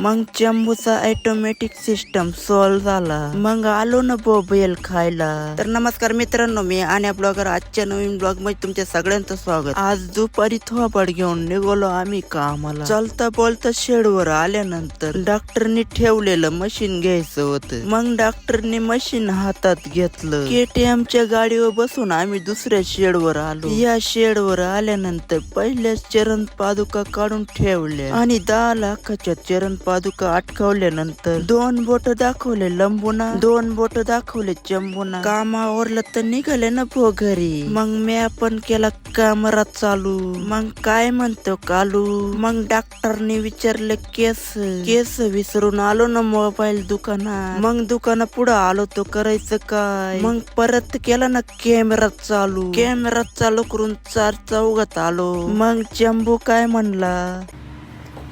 मग चंबूचा automatic system solve झाला. मग आलो ना बेल खायला. तर नमस्कार मित्रांनो, मी आणि ब्लॉगर आजच्या नवीन ब्लॉग मध्ये तुमच्या सगळ्यांचं स्वागत. आज दुपारी थोबाड घेऊन निघालो आम्ही कामाला. चालता बोलता शेडवर आल्यानंतर डॉक्टरनी ठेवलेलं मशीन घ्यायचं होतं. मग डॉक्टरने मशीन हातात घेतलं. KTMच्या गाडीवर बसून आम्ही दुसऱ्या शेडवर आलो. या शेडवर आल्यानंतर पहिल्याच चरण पादुका काढून ठेवल्या आणि 10 लाखाच्या चरण पादुका अटकावल्यानंतर 2 बोट दाखवले लंबुना, 2 बोट दाखवले चंबुना. कामावरलं तर निघाले ना भो घरी. मग मी आपण केला कॅमेरा चालू. मग काय म्हणतो कालू. मग डॉक्टरने विचारले केस विसरून आलो ना मोबाईल दुकानात. मग दुकाना पुढे आलो तो करायचं काय. मग परत केला ना कॅमेरा चालू करून 4 चौघात आलो. मग चंबू काय म्हणला.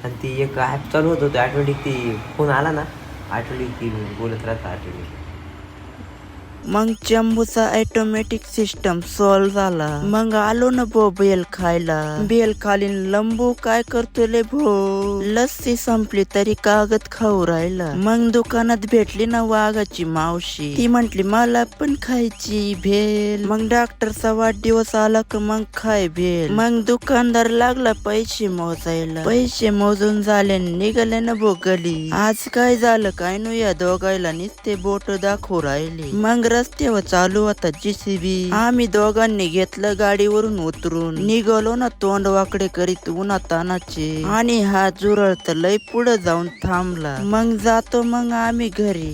आणि ती एक ॲप चालू होतं ते ऑटोमॅटिक ती फोन आला ना ऑटोमॅटिक ती बोलत राहतं ऑटोमॅटिक. मग चंबूचा ऑटोमॅटिक सिस्टम सॉल्व झाला. मग आलो ना बेल खायला. बेल खालीन लंबू काय करतो ले भो. लस्सी संपली तरी कागद खाऊ राहिला. मग दुकानात भेटली ना वाघाची मावशी. ती म्हंटली मला पण खायची भेल. मग डॉक्टरचा वाढदिवस आला का मग खाय भेल. मग दुकानदार लागला पैसे मोजायला. पैसे मोजून झाले निघाले ना भो गली. आज काय झालं काय नु या दोघायला नुसते बोट दाखवू राहिले. मग रस्त्यावर चालू होता JCB. आम्ही दोघांनी घेतलं गाडीवरून उतरून निघालो ना तोंड वाकडे करीत उन्हा तानाचे. आणि हा जुरळ तर लय पुढे जाऊन थांबला. मग जातो मग आम्ही घरी.